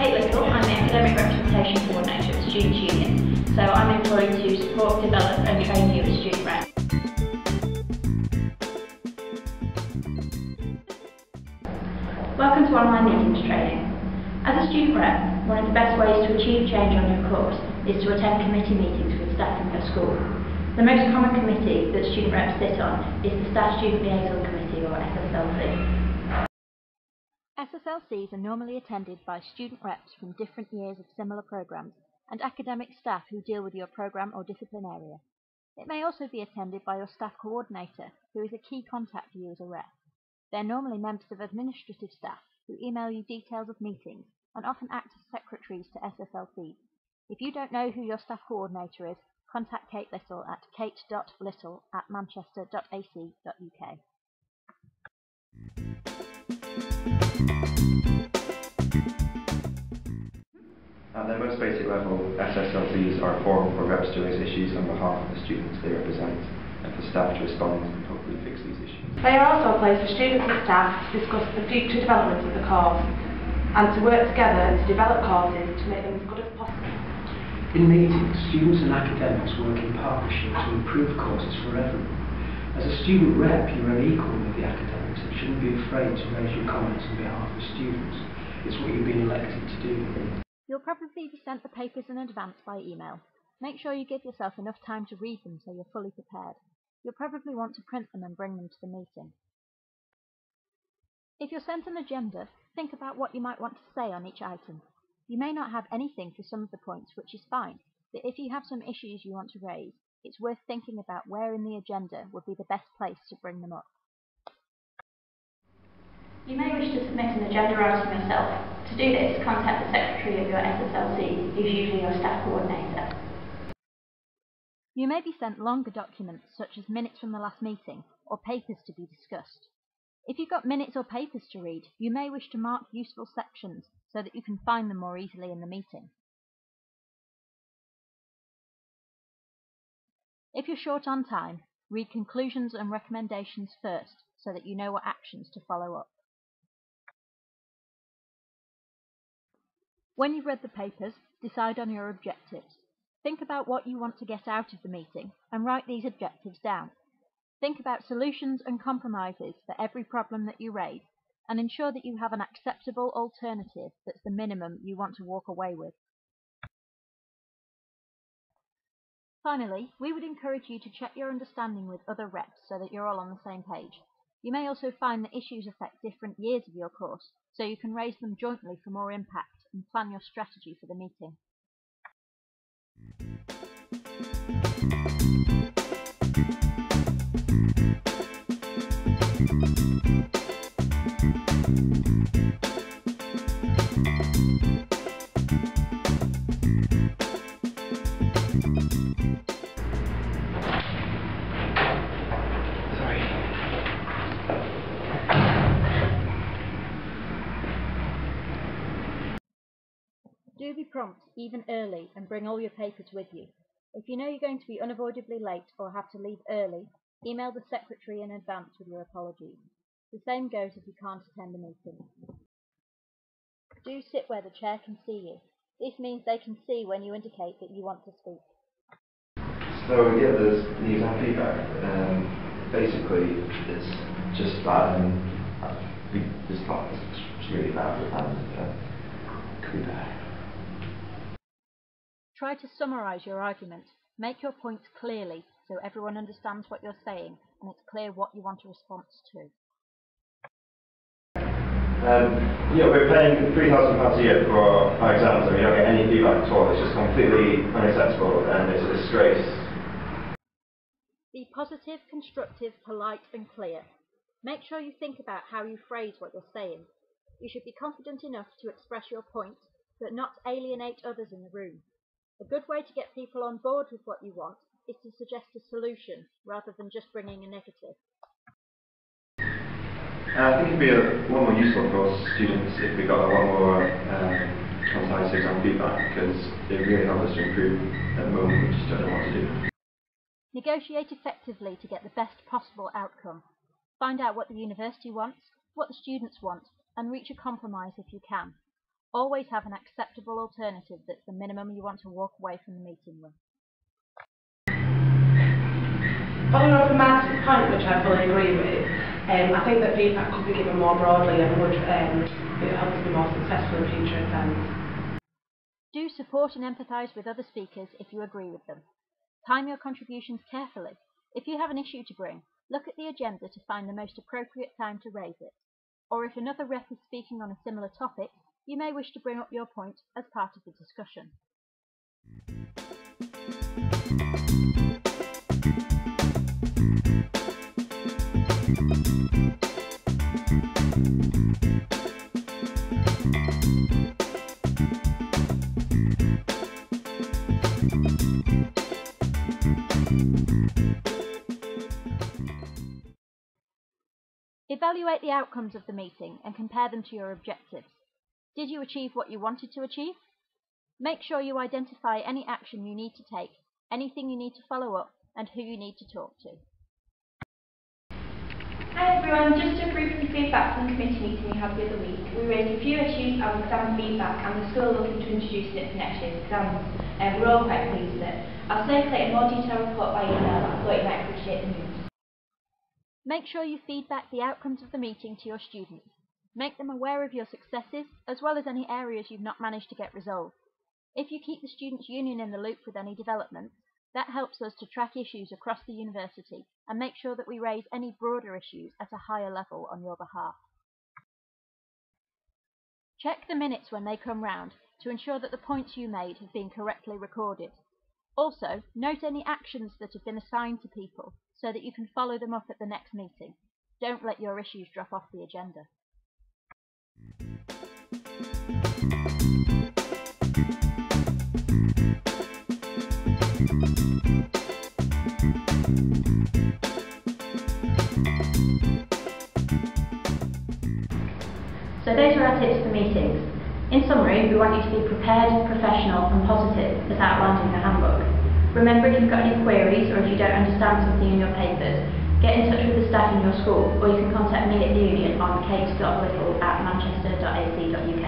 Kate Little, I'm the Academic Representation Coordinator at Students' Union, so I'm employed to support, develop and train you as student rep. Welcome to online meetings training. As a student rep, one of the best ways to achieve change on your course is to attend committee meetings with staff from your school. The most common committee that student reps sit on is the Staff Student Liaison Committee, or SSLC. SSLCs are normally attended by student reps from different years of similar programs and academic staff who deal with your program or discipline area. It may also be attended by your staff coordinator, who is a key contact for you as a rep. They're normally members of administrative staff who email you details of meetings and often act as secretaries to SSLCs. If you don't know who your staff coordinator is, contact Kate Little at kate.little@manchester.ac.uk. At their most basic level, SSLCs are a forum for reps to raise issues on behalf of the students they represent and for staff to respond and hopefully fix these issues. They are also a place for students and staff to discuss the future development of the course and to work together to develop courses to make them as good as possible. In meetings, students and academics work in partnership to improve courses for everyone. As a student rep, you are equal with the academics and shouldn't be afraid to raise your comments on behalf of students. It's what you've been elected to do. You'll probably be sent the papers in advance by email. Make sure you give yourself enough time to read them so you're fully prepared. You'll probably want to print them and bring them to the meeting. If you're sent an agenda, think about what you might want to say on each item. You may not have anything for some of the points, which is fine, but if you have some issues you want to raise, it's worth thinking about where in the agenda would be the best place to bring them up. You may wish to submit an agenda item yourself. To do this, contact the secretary of your SSLC, who's usually your staff coordinator. You may be sent longer documents, such as minutes from the last meeting, or papers to be discussed. If you've got minutes or papers to read, you may wish to mark useful sections so that you can find them more easily in the meeting. If you're short on time, read conclusions and recommendations first so that you know what actions to follow up. When you've read the papers, decide on your objectives. Think about what you want to get out of the meeting and write these objectives down. Think about solutions and compromises for every problem that you raise and ensure that you have an acceptable alternative that's the minimum you want to walk away with. Finally, we would encourage you to check your understanding with other reps so that you're all on the same page. You may also find that issues affect different years of your course, so you can raise them jointly for more impact and plan your strategy for the meeting. Do be prompt, even early, and bring all your papers with you. If you know you're going to be unavoidably late or have to leave early, email the secretary in advance with your apologies. The same goes if you can't attend a meeting. Do sit where the chair can see you. This means they can see when you indicate that you want to speak. So yeah, there's news and feedback. Basically, it's just bad, and this part is really bad, and could be bad. Try to summarise your argument. Make your points clearly so everyone understands what you're saying and it's clear what you want a response to. Yeah, we're paying £3,000 a year for our exams and we don't get any feedback at all. It's just completely unacceptable and it's a disgrace. Be positive, constructive, polite and clear. Make sure you think about how you phrase what you're saying. You should be confident enough to express your point, but not alienate others in the room. A good way to get people on board with what you want is to suggest a solution rather than just bringing a negative. I think it'd be a lot more useful for students if we got a lot more concise exam feedback because it really helps us to improve. At the moment we just don't know what to do. Negotiate effectively to get the best possible outcome. Find out what the university wants, what the students want, and reach a compromise if you can. Always have an acceptable alternative that's the minimum you want to walk away from the meeting with. Following on from Mark's point, which I fully agree with, I think that feedback could be given more broadly and would help us be more successful in future exams. Do support and empathise with other speakers if you agree with them. Time your contributions carefully. If you have an issue to bring, look at the agenda to find the most appropriate time to raise it. Or if another rep is speaking on a similar topic, you may wish to bring up your point as part of the discussion. Evaluate the outcomes of the meeting and compare them to your objectives. Did you achieve what you wanted to achieve? Make sure you identify any action you need to take, anything you need to follow up, and who you need to talk to. Hi everyone, just to brief the feedback from the committee meeting we had the other week, we raised a few issues on exam feedback and we're still looking to introduce it for next year's exams. We're all quite pleased with it. I'll circulate a more detailed report by email, I thought you might appreciate the news. Make sure you feedback the outcomes of the meeting to your students. Make them aware of your successes, as well as any areas you've not managed to get resolved. If you keep the Students' Union in the loop with any developments, that helps us to track issues across the university and make sure that we raise any broader issues at a higher level on your behalf. Check the minutes when they come round to ensure that the points you made have been correctly recorded. Also, note any actions that have been assigned to people so that you can follow them up at the next meeting. Don't let your issues drop off the agenda. So those are our tips for meetings. In summary, we want you to be prepared, professional and positive as outlined in the handbook. Remember, if you've got any queries or if you don't understand something in your papers, get in touch with the staff in your school or you can contact me at the union on kate.whittle@manchester.ac.uk.